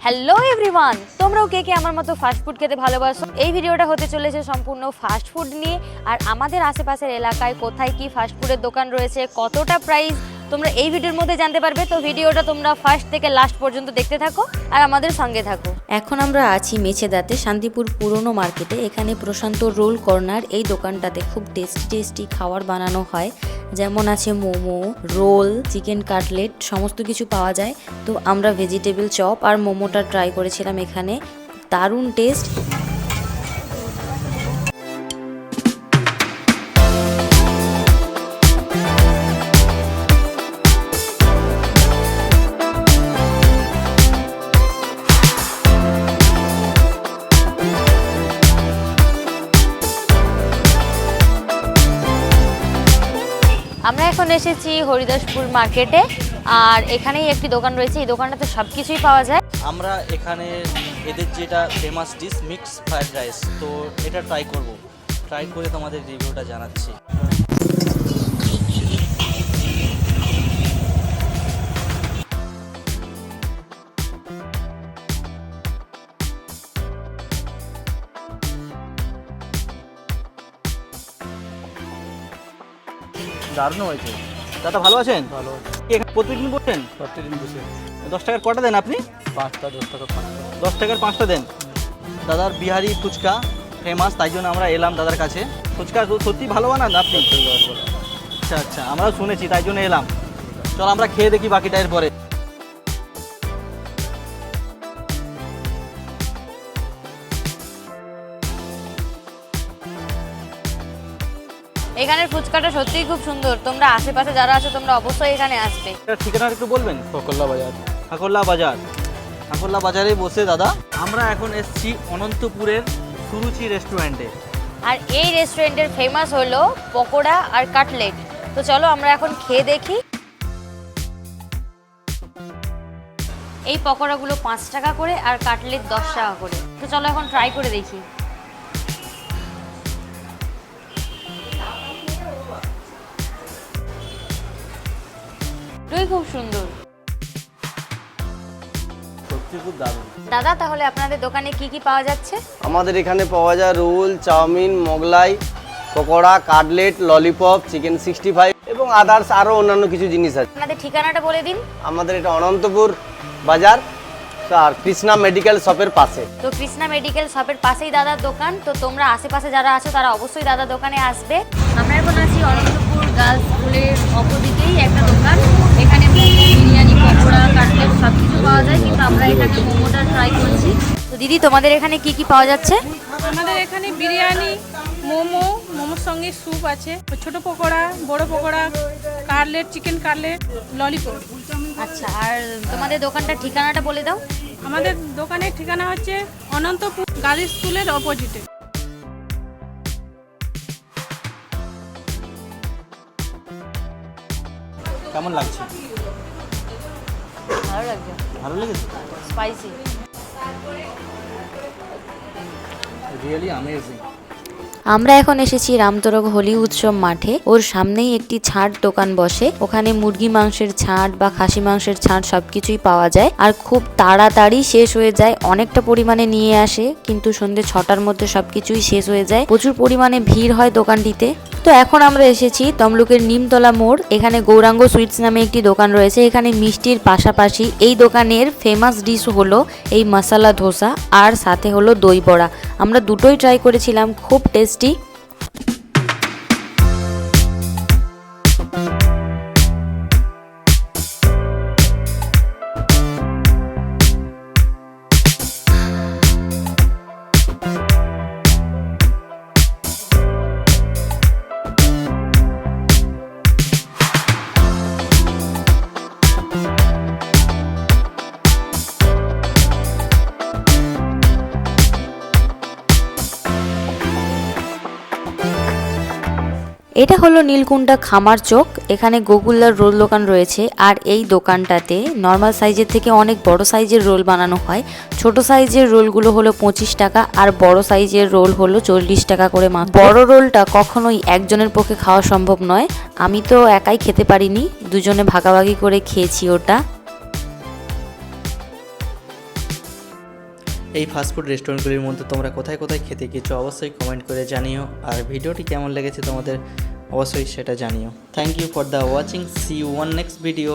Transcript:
Hello everyone, তোমরাও কে কে আমার মতো ফাস্ট ফুড খেতে ভালোবাসো? এই ভিডিওটা হতে চলেছে সম্পূর্ণ ফাস্ট ফুড নিয়ে। আর আমাদের আশেপাশের এলাকায় কোথায় কি ফাস্ট ফুডের দোকান রয়েছে, কতটা প্রাইস, তোমরা এই ভিডিওর মধ্যে জানতে পারবে। তো ভিডিওটা তোমরা ফার্স্ট থেকে লাস্ট পর্যন্ত দেখতে থাকো আর আমাদের সঙ্গে থাকো। এখন আমরা আছি মেছেদাতে, শান্তিপুর পুরনো মার্কেটে। এখানে প্রশান্ত রোল কর্নার, এই দোকানটাতে খুব টেস্টি খাবার বানানো হয়। যেমন আছে মোমো, রোল, চিকেন কাটলেট, সমস্ত কিছু পাওয়া যায়। তো আমরা ভেজিটেবল চপ আর মোমোটা ট্রাই করেছিলাম এখানে, দারুণ টেস্ট। আমরা এখন এসেছি হরিদাসপুর মার্কেটে, আর এখানেই একটি দোকান রয়েছে। এই দোকানটাতে সব কিছুই পাওয়া যায়। আমরা এখানে এদের যেটা famous dish mix fried rice, তো এটা ট্রাই করে তোমাদের রিভিউটা জানাচ্ছি। দারুণ হয়েছে। দাদা ভালো আছেন? ভালো। এখানে প্রতিদিন বসেন? প্রতিদিন বসে 10 টাকার কটা দেন আপনি? 5টা 10 টাকা 5টা। 10 টাকার 5টা দেন। দাদার বিহারি ফুচকা ফেমাস, তাই জন্য আমরা এলাম দাদার কাছে। ফুচকা সত্যি ভালো বানান আপনি? আচ্ছা আচ্ছা, আমরাও শুনেছি, তাই জন্য এলাম। চলো আমরা খেয়ে দেখি বাকিটা এরপরে। এখানের ফুচকাটা সত্যিই খুব সুন্দর। তোমরা আশেপাশে যারা আছো তোমরা অবশ্যই এখানে আসবে। এটার ঠিকানা একটু বলবেন? ফকল্লা বাজার। ঠাকুরলা বাজারে বসে দাদা। আমরা এখন এসেছি অনন্তপুরের সুরুচি রেস্টুরেন্টে। আর এই রেস্টুরেন্টের ফেমাস হলো পকোড়া আর কাটলেট। তো চলো আমরা এখন খেয়ে দেখি। এই পকোড়াগুলো 5 টাকা করে আর কাটলেট 10 টাকা করে। তো চলো এখন ট্রাই করে দেখি। খুব সুন্দর সত্যি খুব দারুণ। দাদা, তাহলে আপনাদের দোকানে কি কি পাওয়া যাচ্ছে? আমাদের এখানে পাওয়া যায় roll, chowmein, Mughlai, pakora, cutlet, lollipop, chicken 65 এবং আদার্স আরও অন্যান্য কিছু জিনিস আছে। আপনাদের ঠিকানাটা বলে দিন। আমাদের এটা অনন্তপুর বাজার আর কৃষ্ণা মেডিকেল শপের পাশে। তো কৃষ্ণা মেডিকেল শপের পাশেই দাদার দোকান। তো তোমরা আশেপাশে যারা আছো তারা অবশ্যই দাদার দোকানে আসবে। আমরা এখন আছি অনন্তপুর গার্লস স্কুলের অপোজিটেই একটা দোকান। এখানে বিরিয়ানি, পকোড়া, কাটলেট সব কিছু পাওয়া যায়, কিন্তু আমরা এখানে মোমোটা ট্রাই করছি। তো দিদি, তোমাদের এখানে কি কি পাওয়া যাচ্ছে? আমাদের এখানে বিরিয়ানি, মোমোর সঙ্গে স্যুপ আছে, ছোট পকোড়া, বড় pakora, cutlet, chicken cutlet, lollipop. আচ্ছা, আর তোমাদের দোকানটার ঠিকানাটা বলে দাও। আমাদের দোকানের ঠিকানা হচ্ছে অনন্তপুর গার্লস স্কুলের অপোজিটে। কেমন লাগছে? ভালো লাগছে, ভালো লেগেছে? স্পাইসি। Really amazing. আমরা এখন এসেছি রামতরক হোলি উৎসব মাঠে। ওর সামনেই একটি ছাড় দোকান বসে। ওখানে মুরগি মাংসের ছাড় বা খাসি মাংসের ছাড় সবকিছুই পাওয়া যায়, আর খুব তাড়াতাড়ি শেষ হয়ে যায়। অনেকটা পরিমাণে নিয়ে আসে, কিন্তু সন্ধ্যে 6টার মধ্যে সবকিছুই শেষ হয়ে যায়। প্রচুর পরিমাণে ভিড় হয় দোকানটিতে। তো এখন আমরা এসেছি তমলুকের নিমতলা মোড়। এখানে গৌরাঙ্গ সুইটস নামে একটি দোকান রয়েছে। এখানে মিষ্টির পাশাপাশি এই দোকানের ফেমাস ডিশ হলো এই মশলা ধোসা, আর সাথে হলো দই বড়া। আমরা দুটোই ট্রাই করেছিলাম, খুব টেস্টি। এটা হলো নীলকুণ্ডা খামার চোক। এখানে গোকুল্লার রোল দোকান রয়েছে, আর এই দোকানটাতে নর্মাল সাইজের থেকে অনেক বড় সাইজের রোল বানানো হয়। ছোট সাইজের রোলগুলো হলো 25 টাকা, আর বড় সাইজের রোল হলো 40 টাকা করে মাত্র। বড় রোলটা কখনোই একজনের পক্ষে খাওয়া সম্ভব নয়। আমি তো একাই খেতে পারিনি, দুজনে ভাগাভাগি করে খেয়েছি ওটা। এই ফাস্টফুড রেস্টুরেন্টগুলির মধ্যে তোমরা কোথায় কোথায় খেতে গিয়েছো অবশ্যই কমেন্ট করে জানিও, আর ভিডিওটি কেমন লেগেছে তোমাদের অবশ্যই সেটা জানিও। Thank you for the watching, see you one next video.